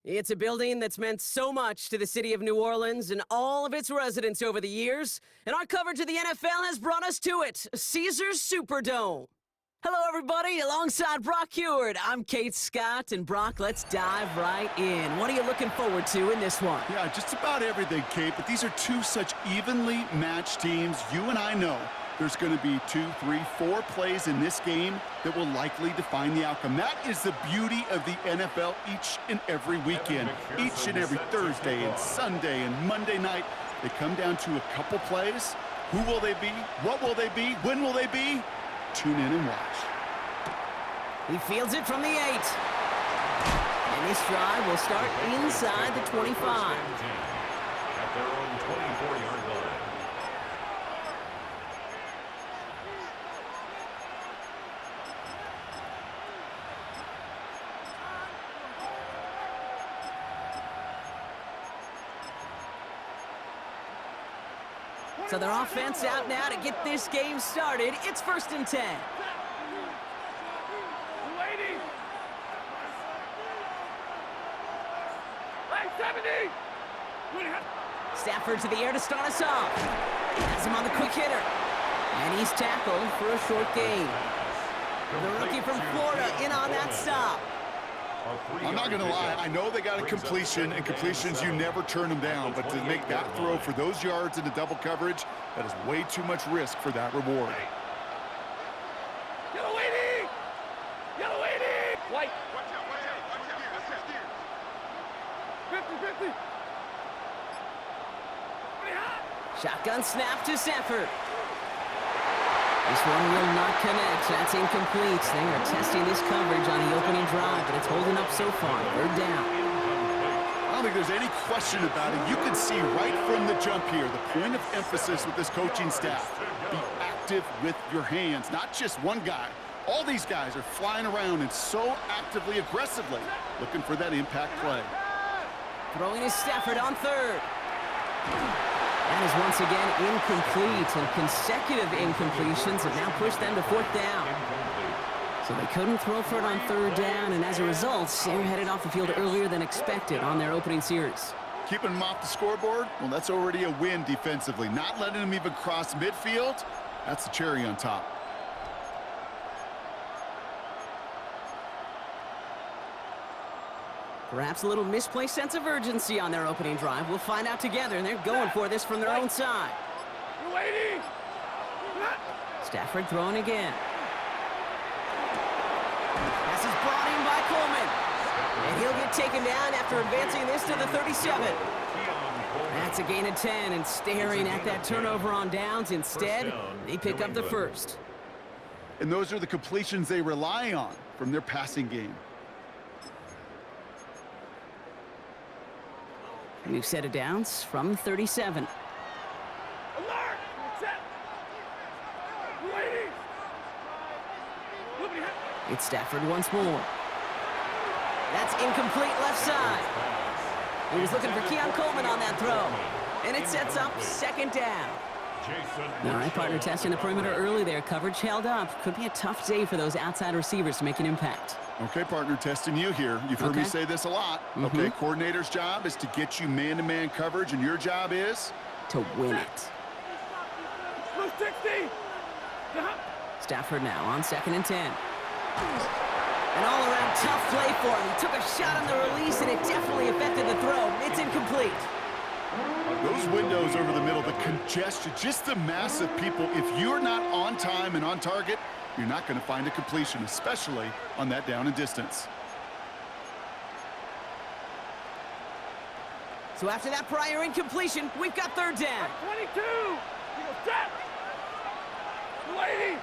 It's a building that's meant so much to the city of New Orleans and all of its residents over the years, and our coverage of the NFL has brought us to it, Caesars Superdome. Hello, everybody. Alongside Brock Heward, I'm Kate Scott, and Brock, let's dive right in. What are you looking forward to in this one? Yeah, just about everything, Kate, but these are two such evenly matched teams. You and I know there's going to be 2, 3, 4 plays in this game that will likely define the outcome. That is the beauty of the NFL each and every weekend. Each and every Thursday and Sunday and Monday night, they come down to a couple plays. Who will they be? What will they be? When will they be? Tune in and watch. He fields it from the 8. And this drive will start inside the 25. At their own 24-yard line. So their offense out now to get this game started. It's 1st and 10. Stafford to the air to start us off. Has him on the quick hitter. And he's tackled for a short gain. The rookie from Florida in on that stop. I'm not going to lie, I know they got a completion, and completions, you never turn them down, but to make that throw for those yards into double coverage, that is way too much risk for that reward. Yellow 80! Yellow 80! White! 50-50! Shotgun snap to Stafford. This one will not connect. That's incomplete. They are testing this coverage on the opening drive, but it's holding up so far. 3rd down. I don't think there's any question about it. You can see right from the jump here, the point of emphasis with this coaching staff. Be active with your hands, not just one guy. All these guys are flying around and so actively, aggressively looking for that impact play. Throwing is Stafford on 3rd. That is once again incomplete, and consecutive incompletions have now pushed them to 4th down. So they couldn't throw for it on 3rd down, and as a result, they're headed off the field earlier than expected on their opening series. Keeping them off the scoreboard, well, that's already a win defensively. Not letting them even cross midfield, that's the cherry on top. Perhaps a little misplaced sense of urgency on their opening drive. We'll find out together, and they're going for this from their own side. Stafford throwing again. Pass is brought in by Coleman. And he'll get taken down after advancing this to the 37. That's a gain of 10, and staring at that turnover on downs. Instead, they pick up the 1st. And those are the completions they rely on from their passing game. New set of downs from 37. Alert! Set! Waiting! It's Stafford once more. That's incomplete left side. He was looking for Keon Coleman on that throw. And it sets up 2nd down. All right, partner, testing the perimeter early there. Coverage held up. Could be a tough day for those outside receivers to make an impact. Okay, partner, testing you here. You've heard me say this a lot. Okay, coordinator's job is to get you man-to-man coverage, and your job is? To win it. 60! Stafford now on 2nd and 10. An all-around tough play for him. He took a shot on the release, and it definitely affected the throw. It's incomplete. Those windows over the middle, the congestion, just the mass of people. If you're not on time and on target, you're not going to find a completion, especially on that down and distance. So after that prior incompletion, we've got 3rd down. 22! Set! Lady!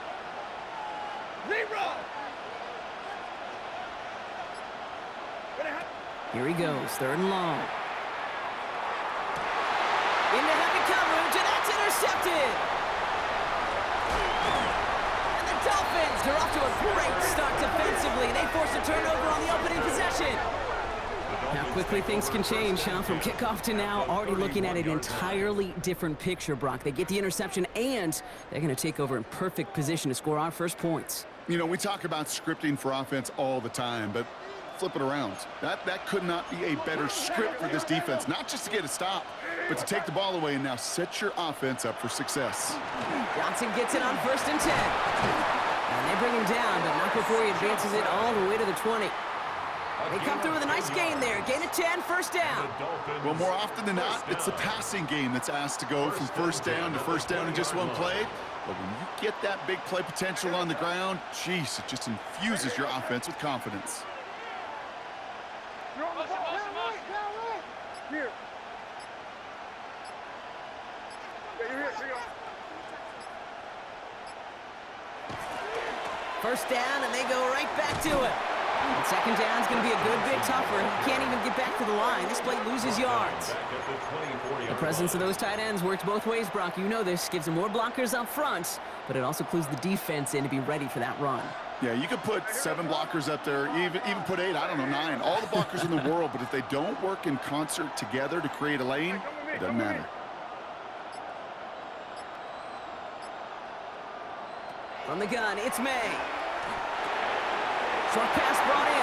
0! Here he goes, 3rd and long. Into heavy coverage, and that's intercepted! And the Dolphins are off to a great start defensively. They force a turnover on the opening possession. How quickly things can change, huh? From kickoff to now, already looking at an entirely different picture, Brock. They get the interception, and they're going to take over in perfect position to score our first points. You know, we talk about scripting for offense all the time, but flip it around. That could not be a better script for this defense, not just to get a stop, but to take the ball away and now set your offense up for success. Johnson gets it on 1st and 10. And they bring him down, but not before he advances it all the way to the 20. They come through with a nice gain there. Gain of 10, 1st down. Well, more often than not, it's the passing game that's asked to go from 1st down to 1st down in just one play. But when you get that big play potential on the ground, geez, it just infuses your offense with confidence. Here. You're here. First down, and they go right back to it. And 2nd down is going to be a good bit tougher. He can't even get back to the line. This play loses yards. The presence of those tight ends works both ways, Brock. You know this. Gives them more blockers up front, but it also clues the defense in to be ready for that run. Yeah, you could put 7 blockers up there, even put 8, I don't know, 9. All the blockers in the world, but if they don't work in concert together to create a lane, it doesn't matter. From the gun, it's May. Short pass brought in.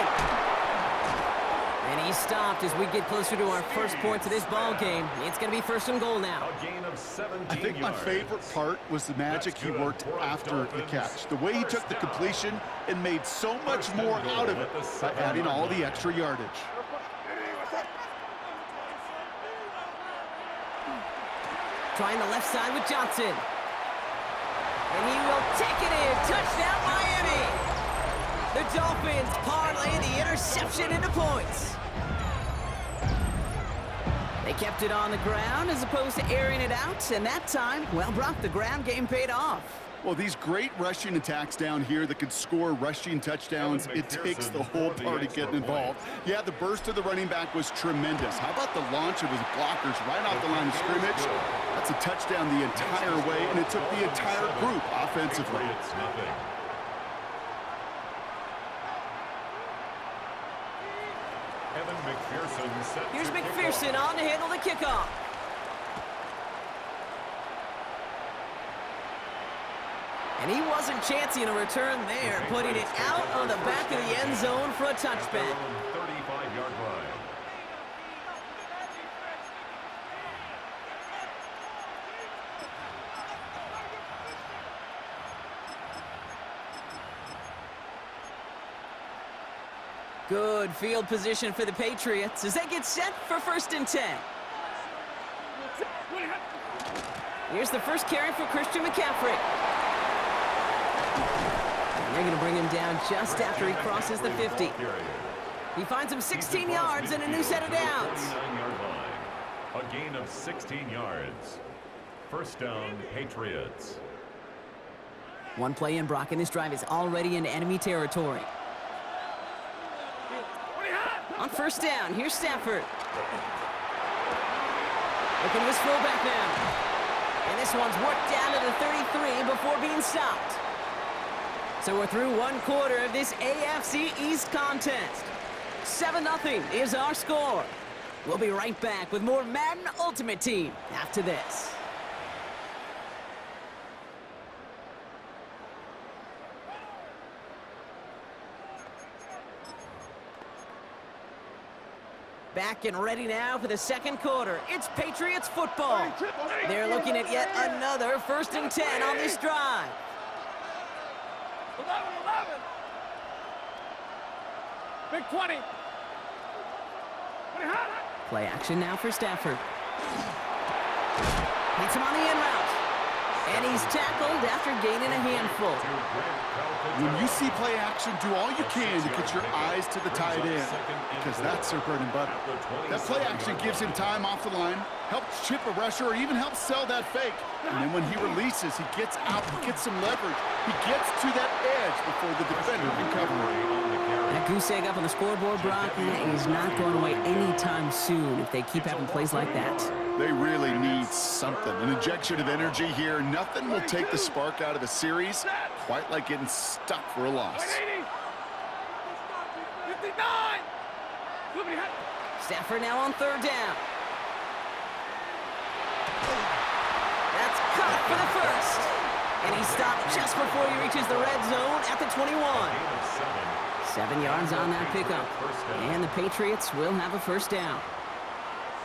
And he's stopped as we get closer to our first points of this ball game. It's going to be 1st and goal now. A gain of 17 I think my favorite part was the magic he worked after the catch. The way he took the completion and made so much more out of it by adding all the extra yardage. Trying the left side with Johnson. And he will take it in. Touchdown, Miami. The Dolphins parlay the interception into points. They kept it on the ground as opposed to airing it out. And that time, well, Brock, the ground game paid off. Well, these great rushing attacks down here that could score rushing touchdowns, it takes the whole party getting involved. Yeah, the burst of the running back was tremendous. How about the launch of his blockers right off the line of scrimmage? That's a touchdown the entire way, and it took the entire group offensively. Here's McPherson on to handle the kickoff. And he wasn't chancing a return there, putting it out on the back of the end zone for a touchback. 35-yard line. Good field position for the Patriots as they get set for 1st and 10. Here's the first carry for Christian McCaffrey. And they're going to bring him down just after he crosses the 50. He finds him 16 yards and a new set of downs. A gain of 16 yards. 1st down, Patriots. One play in, Brock, and this drive is already into enemy territory. On 1st down, here's Stafford. Looking to his fullback now. And this one's worked down to the 33 before being stopped. So we're through one quarter of this AFC East contest. 7-0 is our score. We'll be right back with more Madden Ultimate Team after this. Back and ready now for the 2nd quarter. It's Patriots football. They're looking at yet another 1st and 10 on this drive. 11. Big 20. 20 hot. Play action now for Stafford. Hits him on the in route. And he's tackled after gaining a handful. When you see play action, do all you can to get your eyes to the tight end, because that's their bread and butter. That play action gives him time off the line, helps chip a rusher, or even helps sell that fake. And then when he releases, he gets out, he gets some leverage. He gets to that edge before the defender can cover him. That goose egg up on the scoreboard, Brock, is not going away anytime soon if they keep having plays like that. They really need something. An injection of energy here. Nothing will take the spark out of a series quite like getting stuck for a loss. 59. Stafford now on 3rd down. That's caught for the 1st. And he stopped just before he reaches the red zone at the 21. 7 yards on that pickup. And the Patriots will have a first down.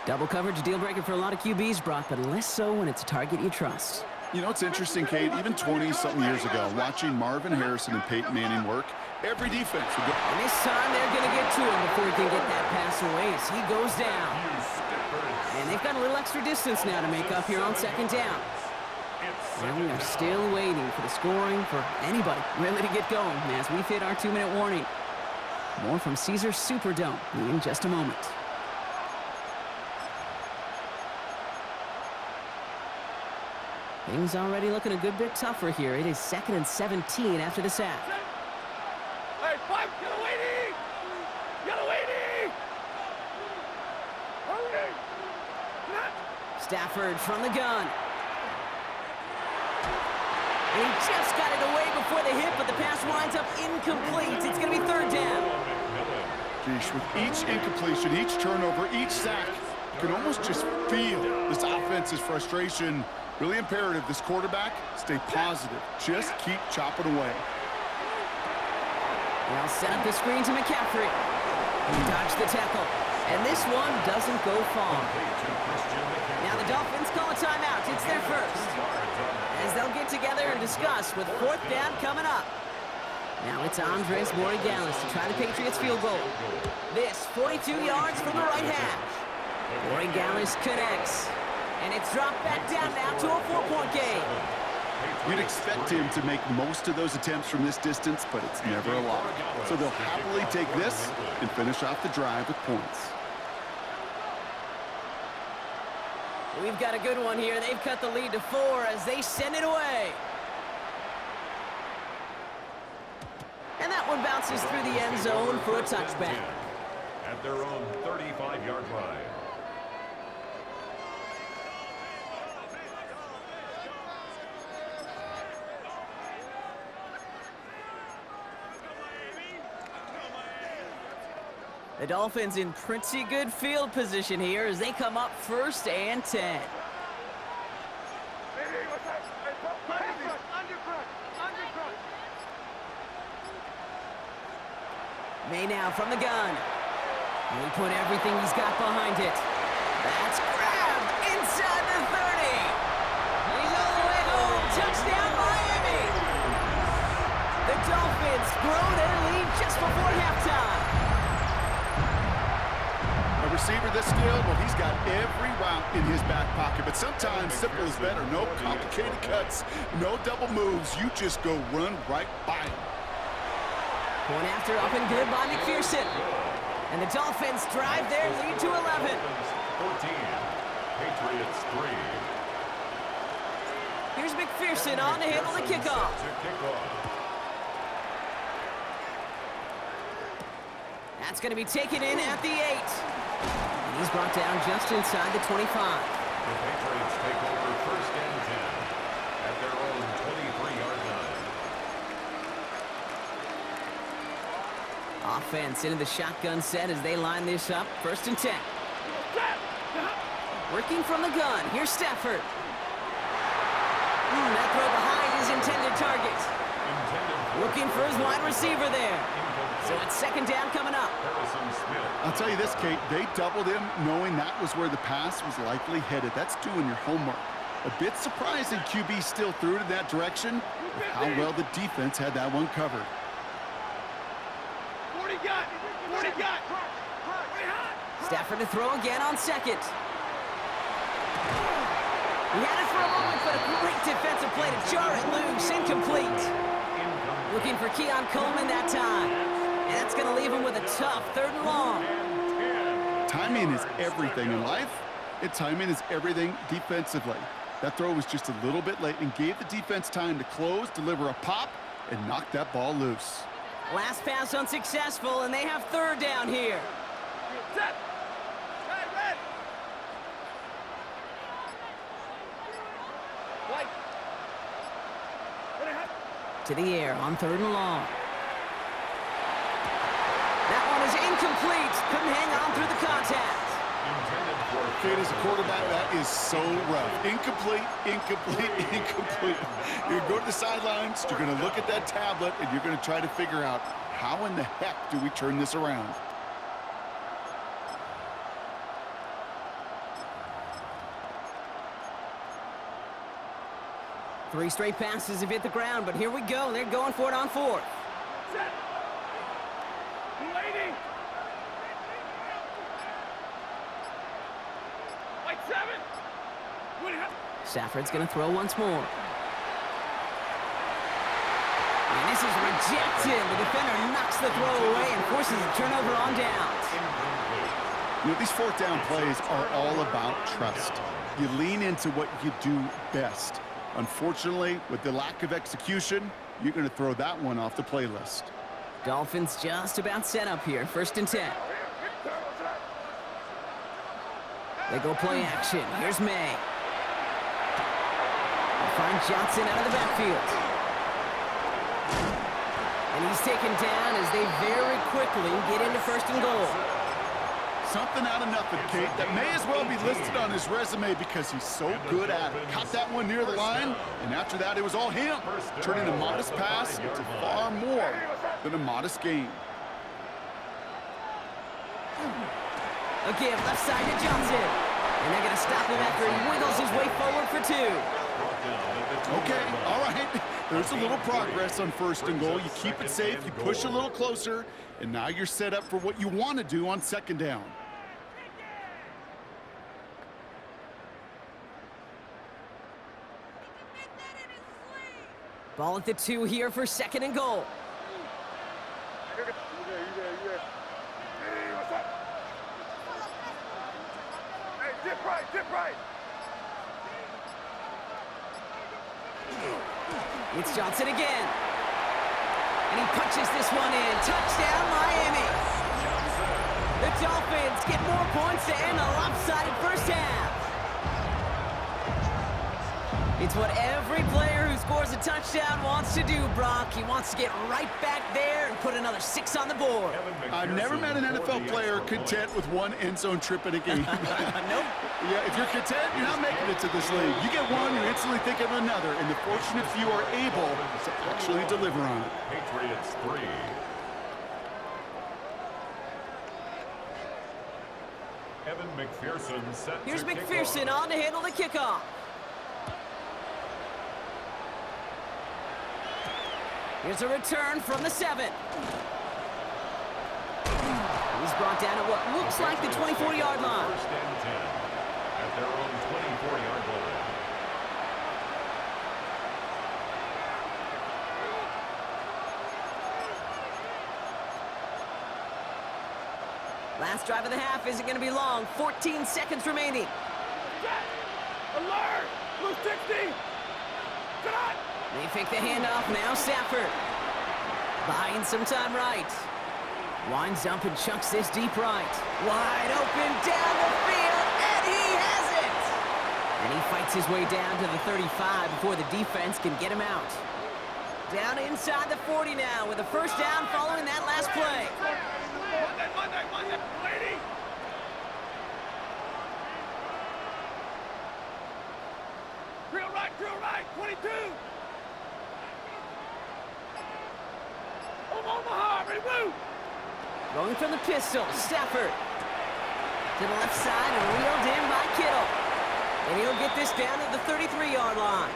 Double coverage deal breaker for a lot of QBs, Brock, but less so when it's a target you trust. You know, it's interesting, Kate, even 20-something years ago, watching Marvin Harrison and Peyton Manning work, every defense would go. And this time they're going to get to him before he can get that pass away as he goes down. And they've got a little extra distance now to make up here on second down. And we are still waiting for the scoring for anybody really to get going as we've hit our 2-minute warning. More from Caesars Superdome in just a moment. Things already looking a good bit tougher here. It is 2nd and 17 after the sack. Hey, 5, get away, D! Get away, D! Hurry! Stafford from the gun. And he just got it away before the hit, but the pass winds up incomplete. It's going to be 3rd down. Geesh, with each incompletion, each turnover, each sack, you can almost just feel this offense's frustration. Really imperative, this quarterback, stay positive. Just keep chopping away. They'll set up the screen to McCaffrey. He dodged the tackle. And this one doesn't go far. Now the Dolphins call a timeout. It's their first. As they'll get together and discuss with 4th down coming up. Now it's Andres Borregales to try the Patriots field goal. This 42 yards from the right hash. Borregales connects. And it's dropped back down now to a 4-point game. You'd expect him to make most of those attempts from this distance, but it's never a lot. So they'll happily take this and finish off the drive with points. We've got a good one here. They've cut the lead to 4 as they send it away. And that one bounces through the end zone for a touchback. At their own 35-yard line. The Dolphins in pretty good field position here as they come up 1st and 10. May now from the gun. And he put everything he's got behind it. That's grabbed inside the 30. He's all the way home. Touchdown, Miami. The Dolphins grow their lead just before halftime. A receiver this skilled, well, he's got every route in his back pocket, but sometimes simple is better. No complicated cuts, no double moves. You just go run right by him. Point after up and good by McPherson. And the Dolphins drive their lead to 11. 14, Patriots 3. Here's McPherson on to handle the kickoff. That's going to be taken in at the 8. And he's brought down just inside the 25. The Patriots take over 1st and 10 at their own 23-yard line. Offense into the shotgun set as they line this up. 1st and 10. Working from the gun. Here's Stafford. That throw behind his intended target. Looking for his wide receiver there. So it's 2nd down coming up. I'll tell you this, Kate, they doubled him knowing that was where the pass was likely headed. That's doing your homework. A bit surprising QB still threw it in that direction with how well the defense had that one covered. 40 got! 40 got! Stafford to throw again on 2nd. He had it for a moment, but a great defensive play to jar it loose. Incomplete. Looking for Keon Coleman that time. And that's going to leave him with a tough 3rd and long. Timing is everything in life, and timing is everything defensively. That throw was just a little bit late and gave the defense time to close, deliver a pop, and knock that ball loose. Last pass unsuccessful, and they have 3rd down here. Set! Red, red! White! To the air on 3rd and long. That one is incomplete. Couldn't hang on through the contact. Kate, as a quarterback, that is so rough. Incomplete, incomplete, incomplete. You're going to go to the sidelines, you're going to look at that tablet, and you're going to try to figure out How in the heck do we turn this around? Three straight passes have hit the ground, but here we go. They're going for it on fourth. Set. Waiting. White 7. Stafford's going to throw once more. And this is rejected. The defender knocks the throw away and forces a turnover on downs. You know, these fourth down plays are all about trust. You lean into what you do best. Unfortunately, with the lack of execution, you're going to throw that one off the playlist. Dolphins just about set up here. 1st and 10. They go play action. Here's May. They find Johnson out of the backfield. And he's taken down as they very quickly get into 1st and goal. Something out of nothing, Kate. That may as well be listed on his resume because he's so good at it. Caught that one near the line, and after that, it was all him, turning a modest pass into far more than a modest gain. A give left side to Johnson. And they're going to stop him after he wiggles his way forward for 2. Okay, all right. There's a little progress on 1st and goal. You keep it safe, you push a little closer, and now you're set up for what you want to do on 2nd down. Ball at the 2 here for 2nd and goal. You there. Hey, what's up? Hey, dip right. It's Johnson again. And he punches this one in. Touchdown, Miami. The Dolphins get more points to end a lopsided 1st half. It's what every player who scores a touchdown wants to do, Brock. He wants to get right back there and put another 6 on the board. I've never met an NFL player content with one end zone trip in a game. Nope. Yeah, if you're content, you're not making it to this league. You get one, you instantly think of another, and the fortunate few are able to actually deliver on it. Patriots 3. Evan McPherson set Here's to kick McPherson off. on to handle the kickoff. Here's a return from the 7. He's brought down at what looks like the 24-yard line. 1st and 10 at their own 24-yard line. Last drive of the half isn't going to be long. 14 seconds remaining. Set. Alert. Blue 60. Cut. They fake the handoff. Now Stafford. Buying some time right. Winds up and chucks this deep right. Wide open down the field, and he has it! And he fights his way down to the 35 before the defense can get him out. Down inside the 40 now with a 1st down following that last play. Monday. Waiting. Drill right. 22. Omaha, ready, move. Going from the pistol, Stafford. To the left side and reeled in by Kittle. And he'll get this down to the 33-yard line.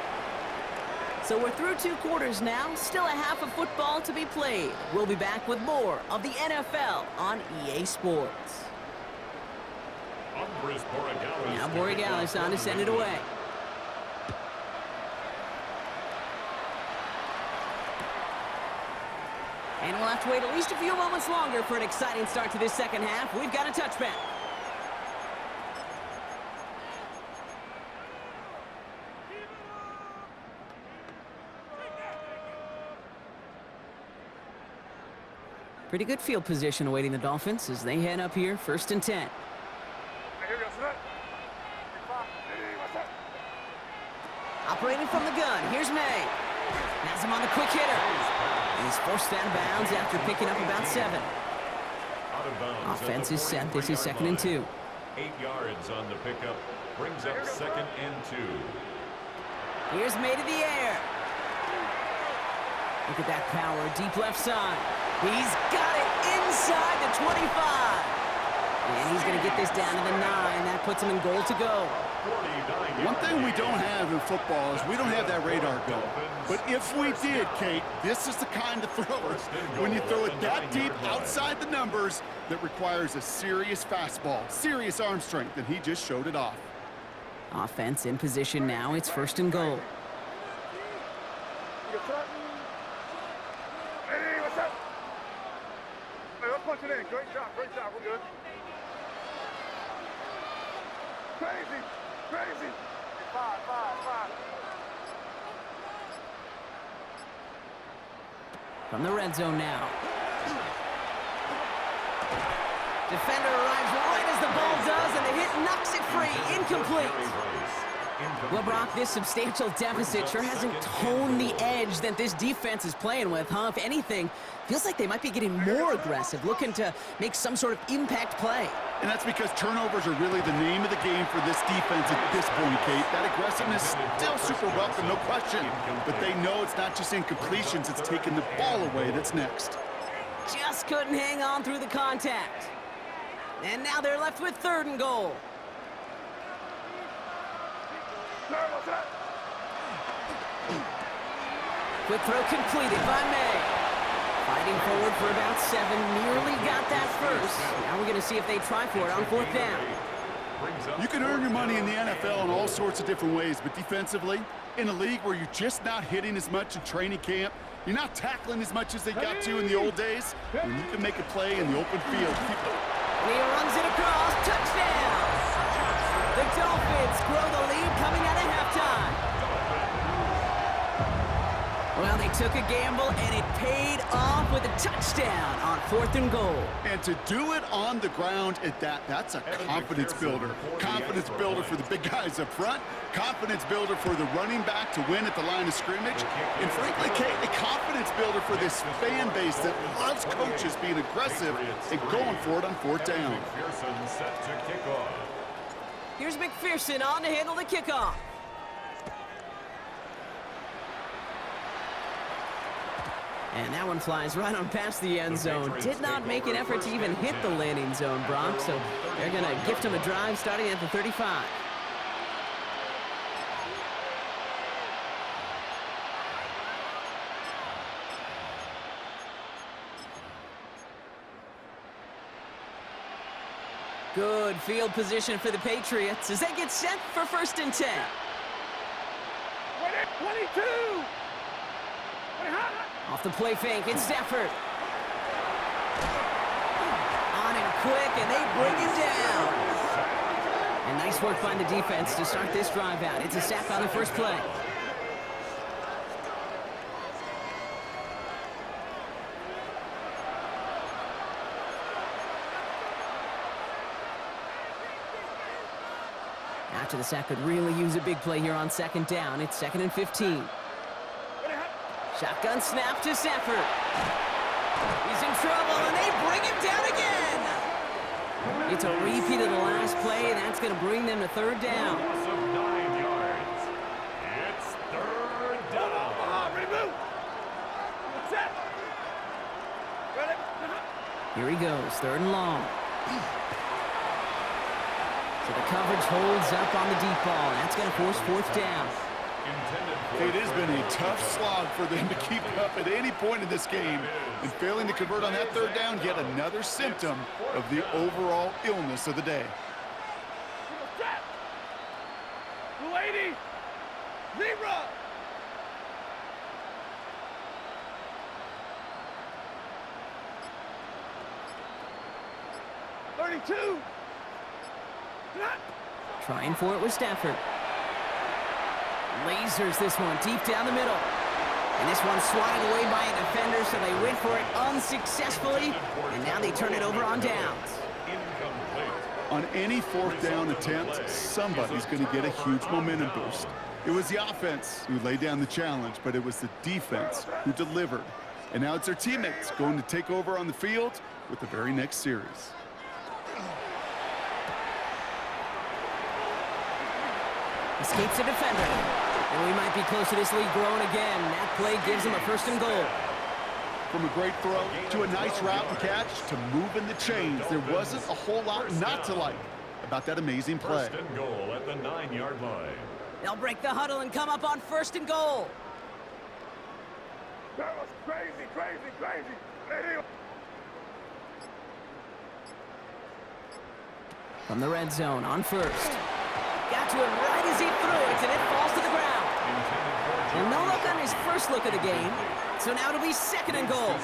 So we're through 2 quarters now, still a half of football to be played. We'll be back with more of the NFL on EA Sports. Now Borregales on to send it away. And we'll have to wait at least a few moments longer for an exciting start to this 2nd half. We've got a touchback. Pretty good field position awaiting the Dolphins as they head up here, 1st and 10. Operating from the gun, here's May. Has him on the quick hitter. And he's forced out of bounds after picking up about 7. Offense is set. This is 2nd and 2. 8 yards on the pickup. Brings up 2nd and 2. Here's May to the air. Look at that power, deep left side. He's got it inside the 25. And he's going to get this down to the 9. That puts him in goal to go. One thing we don't have in football is we don't have that radar gun. But if we did, Kate, this is the kind of thrower, when you throw it that deep outside the numbers, that requires a serious fastball, serious arm strength, and he just showed it off. Offense in position now. It's 1st and goal. Hey, what's up? Hey, let's punch it in. Great job, we're good. Crazy, crazy. 5. From the red zone now. Defender arrives right as the ball does, and the hit knocks it free. Incomplete. Well, Brock, this substantial deficit sure hasn't toned the edge that this defense is playing with, huh? If anything, feels like they might be getting more aggressive, looking to make some sort of impact play. And that's because turnovers are really the name of the game for this defense at this point, Kate. That aggressiveness still super welcome, no question. But they know it's not just incompletions, it's taking the ball away that's next. Just couldn't hang on through the contact. And now they're left with 3rd and goal. Quick throw completed by May. Fighting forward for about 7. Nearly got that first. Now we're going to see if they try for it on 4th down. You can earn your money in the NFL in all sorts of different ways, but defensively, in a league where you're just not hitting as much in training camp, you're not tackling as much as they got to in the old days, when you can make a play in the open field. And he runs it across. Touchdown! The Dolphins grow the lead coming out of halftime. Well, they took a gamble, and it paid off with a touchdown on 4th and goal. And to do it on the ground at that's a confidence builder. Confidence builder for the big guys up front. Confidence builder for the running back to win at the line of scrimmage. And frankly, Kate, a confidence builder for this fan base that loves coaches being aggressive and going for it on 4th down. Here's McPherson on to handle the kickoff. And that one flies right on past the end zone. Did not make an effort to even hit the landing zone, Brock, so they're going to gift him a drive starting at the 35. Good field position for the Patriots as they get set for 1st and 10. 22! Off the play fake, it's Stafford. On him quick, and they bring him down. And nice work by the defense to start this drive out. It's a sack on the first play. After the sack could really use a big play here on 2nd down. It's 2nd and 15. Shotgun snap to Stafford. He's in trouble, and they bring him down again. It's a repeat of the last play. That's going to bring them to 3rd down. It's 3rd down. Remove. Set. Ready? Here he goes, 3rd and long. So the coverage holds up on the deep ball. That's going to force 4th down. It has been a tough slog for them to keep up at any point in this game. And failing to convert on that 3rd down, yet another symptom of the overall illness of the day. Set. 280. 0. $32. Trying for it with Stafford. Lasers this one deep down the middle. And this one's swatted away by a defender, so they went for it unsuccessfully. And now they turn it over on downs. On any 4th down attempt, somebody's going to get a huge momentum boost. It was the offense who laid down the challenge, but it was the defense who delivered. And now it's their teammates going to take over on the field with the very next series. Escapes a defender. And we might be close to this lead growing again. That play gives them a 1st and goal. From a great throw to a nice route and catch to moving the chains, there wasn't a whole lot not to like about that amazing play. First and goal at the 9-yard line. They'll break the huddle and come up on first and goal. That was crazy, crazy, crazy. Hey, From the red zone on first. Got to him right as he threw it, and it falls to the ground. And no look on his first look of the game. So now it'll be second and goal.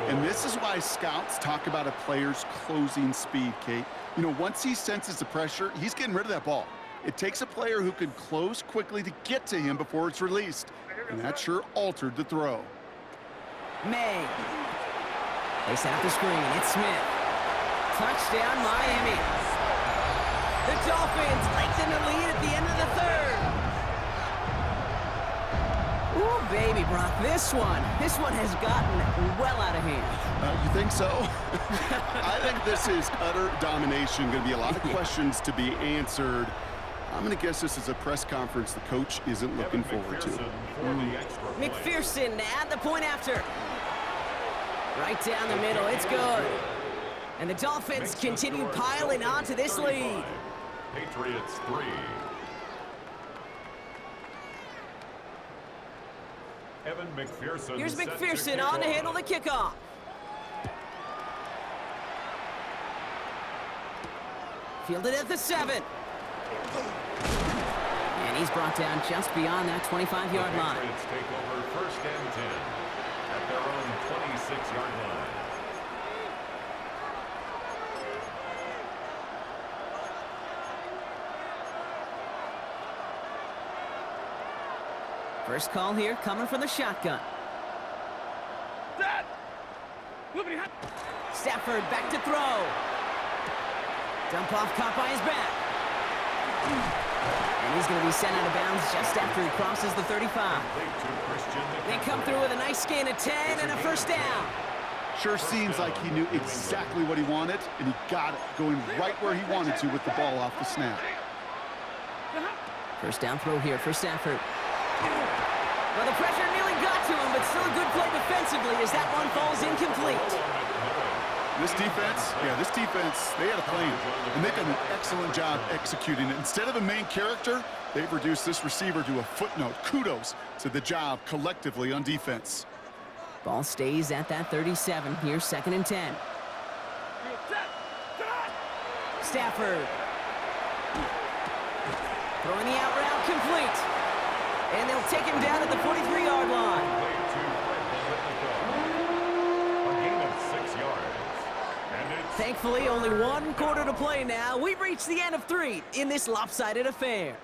And this is why scouts talk about a player's closing speed, Kate. You know, once he senses the pressure, he's getting rid of that ball. It takes a player who can close quickly to get to him before it's released. And that sure altered the throw. May. They set up the screen. It's Smith. Touchdown, Miami. The Dolphins lengthen the lead at the end of the third. Ooh, baby, Brock, this one has gotten well out of hand. You think so? I think this is utter domination. Going to be a lot of questions to be answered. I'm going to guess this is a press conference the coach isn't looking forward to. McPherson at the point after. Right down the middle, it's good. And the Dolphins continue piling on to this lead. Patriots 3. Evan McPherson. Here's McPherson on to handle the kickoff. Fielded at the 7. And he's brought down just beyond that 25-yard line. Patriots take over first and 10 at their own 26-yard line. First call here coming from the shotgun. Dad! Stafford back to throw. Dump off caught by his back. And he's going to be sent out of bounds just after he crosses the 35. They come through with a nice gain of 10 and a first down. Sure seems like he knew exactly what he wanted, and he got it, going right where he wanted to with the ball off the snap. First down throw here for Stafford. Well, the pressure nearly got to him, but still a good play defensively as that one falls incomplete. This defense, they had a plan, and they've done an excellent job executing it. Instead of a main character, they've reduced this receiver to a footnote. Kudos to the job collectively on defense. Ball stays at that 37. Here's second and 10. Stafford. Throwing the out route complete. And they'll take him down at the 43-yard line. A gain of 6 yards. Thankfully, only one quarter to play now. We've reached the end of 3 in this lopsided affair.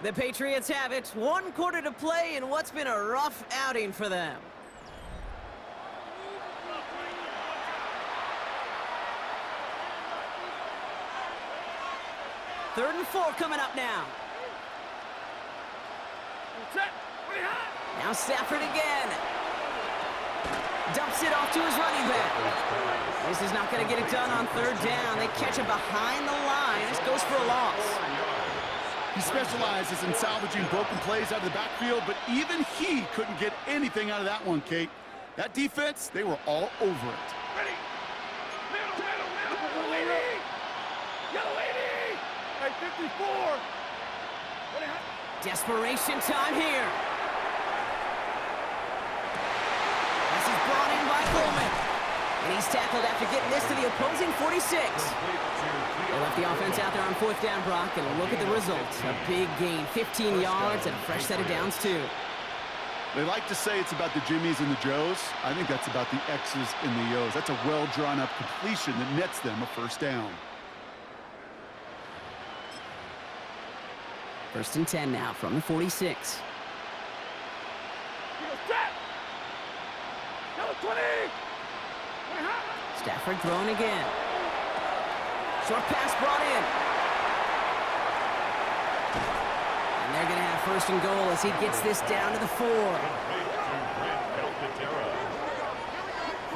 The Patriots have it. 1 quarter to play in what's been a rough outing for them. Third and 4 coming up now. Now Stafford again. Dumps it off to his running back. This is not going to get it done on third down. They catch him behind the line. This goes for a loss. He specializes in salvaging broken plays out of the backfield, but even he couldn't get anything out of that one, Kate. That defense, they were all over it. Ready. Middle. Lady. Yellow lady. Hey, 54. Desperation time here. This is brought in by Coleman. And he's tackled after getting this to the opposing 46. They left the offense out there on fourth down, Brock, and look at the results. A big gain, 15 yards, and a fresh set of downs, too. They like to say it's about the Jimmies and the Joes. I think that's about the X's and the O's. That's a well-drawn-up completion that nets them a first down. First and 10 now from the 46. Stafford throwing again. Short pass brought in. And they're going to have first and goal as he gets this down to the 4.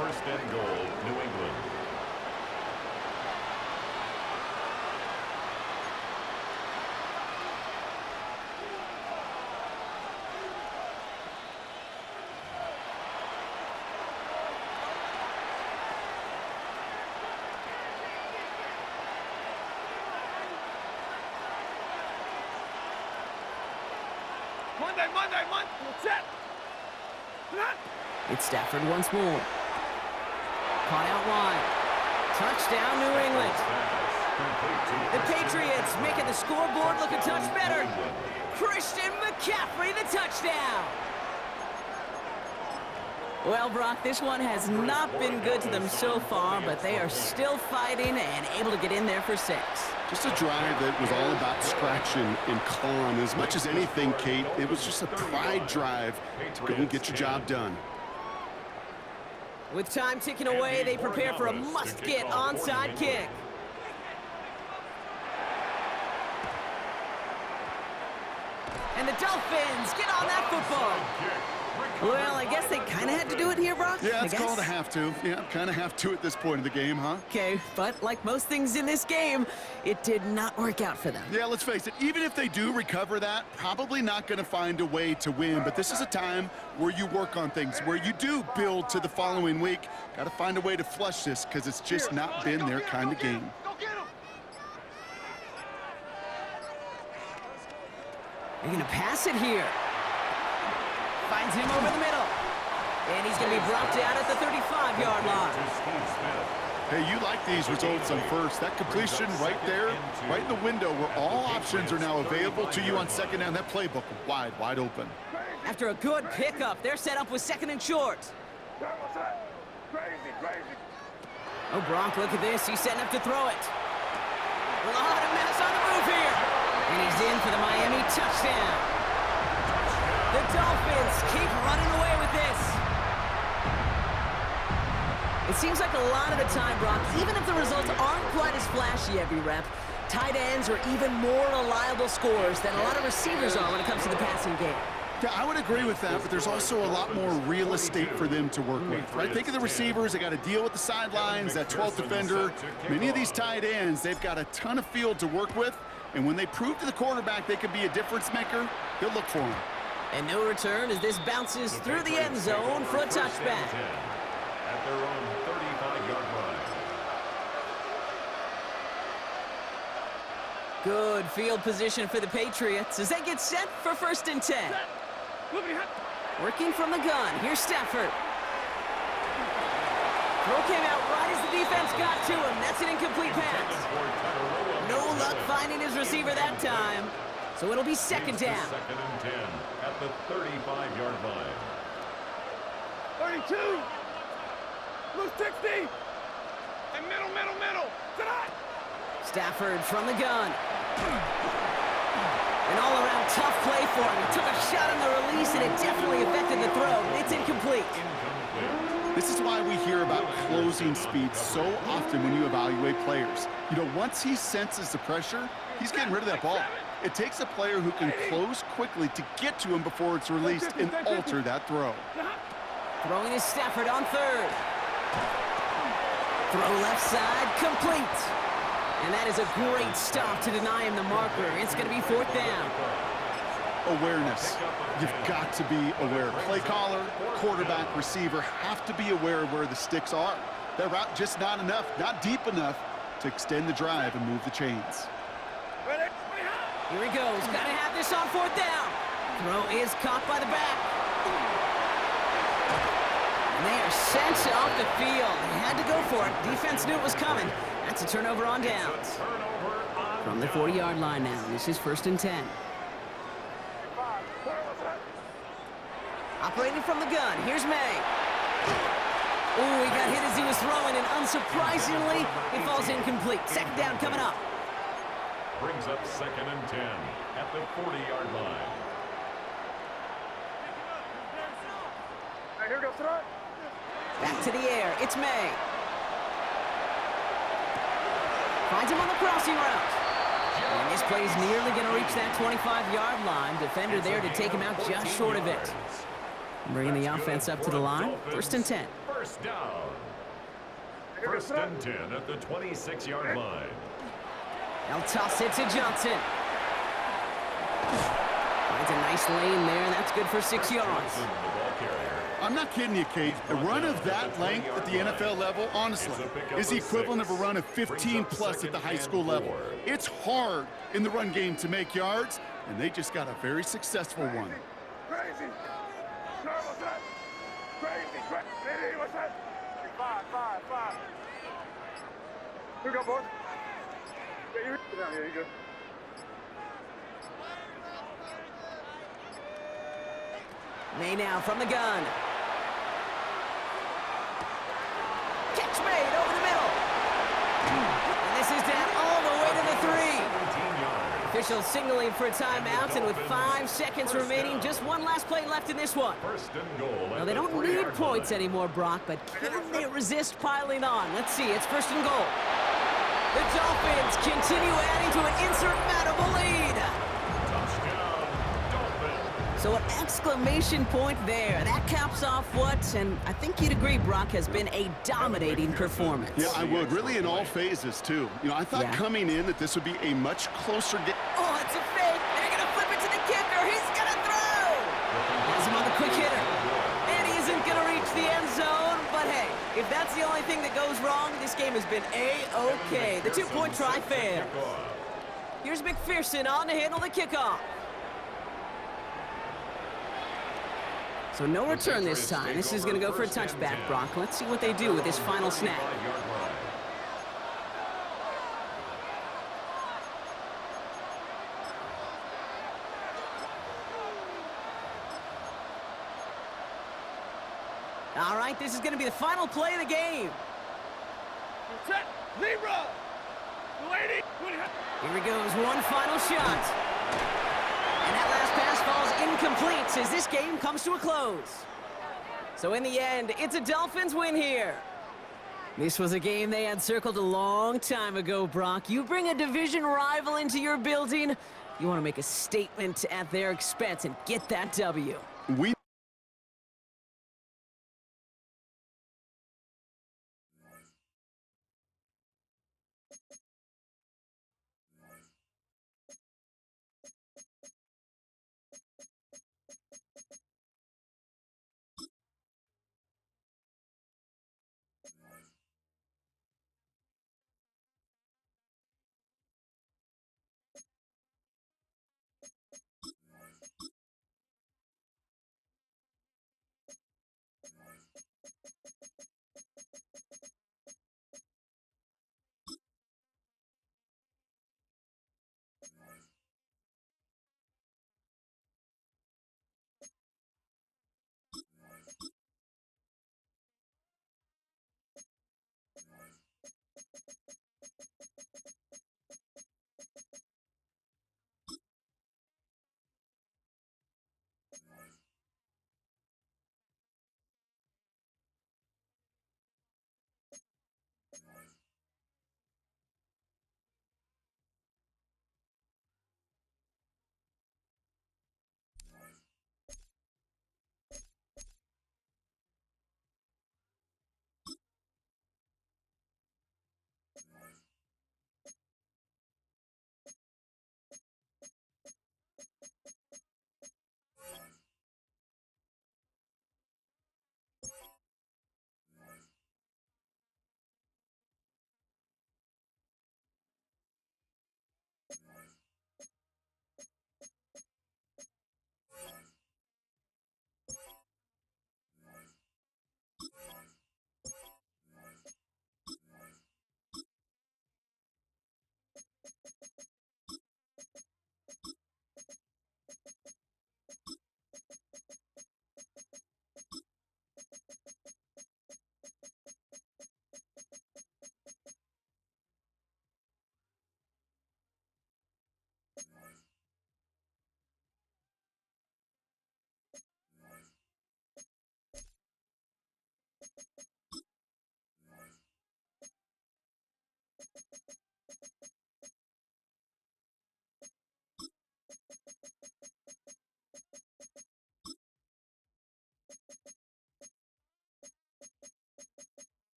First and goal, New England. Monday. Set. It's Stafford once more. Caught out wide. Touchdown, New England. The Patriots making the scoreboard look a touch better. Christian McCaffrey, the touchdown. Well, Brock, this one has not been good to them so far, but they are still fighting and able to get in there for 6. Just a drive that was all about scratching and clawing. As much as anything, Kate, it was just a pride drive to go and get your job done. With time ticking away, they prepare for a must-get onside kick. And the Dolphins get on that football. Well, I guess they kind of had to do it here, Brock. Yeah, it's called a have to. Yeah, kind of have to at this point of the game, huh? Okay, but like most things in this game, it did not work out for them. Yeah, let's face it, even if they do recover that, probably not going to find a way to win. But this is a time where you work on things, where you do build to the following week. Got to find a way to flush this because it's just not been their kind of game. They're going to pass it here. Finds him over the middle. And he's going to be brought down at the 35-yard line. Hey, you like these results on first. That completion right there, right in the window where all options are now available to you on second down. That playbook wide open. After a good pickup, they're set up with 2nd and short. Oh, Brock, look at this. He's setting up to throw it. A lot of mess on the move here. And he's in for the Miami touchdown. The Dolphins keep running away with this. It seems like a lot of the time, Brock, even if the results aren't quite as flashy every rep, tight ends are even more reliable scorers than a lot of receivers are when it comes to the passing game. Yeah, I would agree with that, but there's also a lot more real estate for them to work with, right? Think of the receivers. They got to deal with the sidelines, that 12th defender. Many of these tight ends, they've got a ton of field to work with, and when they prove to the quarterback they could be a difference maker, he'll look for them. And no return as this bounces through the end zone for a touchback. At their own 35-yard line. Good field position for the Patriots as they get set for 1st and 10. Working from the gun, here's Stafford. Throw came out right as the defense got to him. That's an incomplete pass. No luck finding his receiver that time. So it'll be 2nd down. 2nd and 10 at the 35-yard line. 32. Blue 60. And middle. Tonight. Stafford from the gun. An all-around tough play for him. He took a shot on the release, and it definitely affected the throw. It's incomplete. This is why we hear about closing speed so often when you evaluate players. You know, once he senses the pressure, he's getting rid of that ball. It takes a player who can close quickly to get to him before it's released and alter that throw. Throwing is Stafford on 3rd. Throw left side, complete. And that is a great stop to deny him the marker. It's going to be 4th down. Awareness. You've got to be aware. Play caller, quarterback, receiver have to be aware of where the sticks are. That route just not enough, not deep enough to extend the drive and move the chains. Here he goes. Got to have this on 4th down. Throw is caught by the back. And they are sent off the field. They had to go for it. Defense knew it was coming. That's a turnover on downs. From the 40-yard line now. This is 1st and 10. Operating from the gun. Here's May. Ooh, he got hit as he was throwing, and unsurprisingly, it falls incomplete. 2nd down coming up. Brings up 2nd and 10 at the 40-yard line. Here goes tonight. Back to the air. It's May. Finds him on the crossing route. And this play is nearly going to reach that 25-yard line. Defender there to take him out just short of it. Bringing the offense up to the line. 1st and 10. First down. 1st and 10 at the 26-yard line. They'll toss it to Johnson. Finds a nice lane there, and that's good for 6 yards. I'm not kidding you, Kate. A run of that length at the NFL level, honestly, is the equivalent of a run of 15-plus at the high school level. It's hard in the run game to make yards, and they just got a very successful one. Crazy. Nerve, what's that? Crazy. Hey, what's that? 5. Here we go, boys. Yeah, you're down here. You good. May now from the gun. Catch made over the middle. And this is down all the way to the 3. Officials signaling for a timeout, and with 5 seconds remaining, just one last play left in this one. First and goal. Well, they don't need points anymore, Brock, but can they resist piling on? Let's see. It's first and goal. The Dolphins continue adding to an insurmountable lead. Touchdown, Dolphins. So an exclamation point there. That caps off what, and I think you'd agree, Brock, has been a dominating performance. Yeah, I would. Really in all phases, too. You know, I thought coming in that this would be a much closer game. Oh, it's a fake. They're going to flip it to the kicker. He's going to throw. Has him on the quick hitter. And he isn't going to reach the end zone. But hey, if that's the only thing that goes wrong, this game has been A-OK. The 2-point try failed. Here's McPherson on to handle the kickoff. So no return this time. This is going to go for a touchback, Brock. Let's see what they do with this final snap. All right, this is going to be the final play of the game. Set. Libra. 280. Here he goes, one final shot. And that last pass falls incomplete as this game comes to a close. So in the end, it's a Dolphins win here. This was a game they had circled a long time ago, Brock. You bring a division rival into your building, you want to make a statement at their expense and get that W.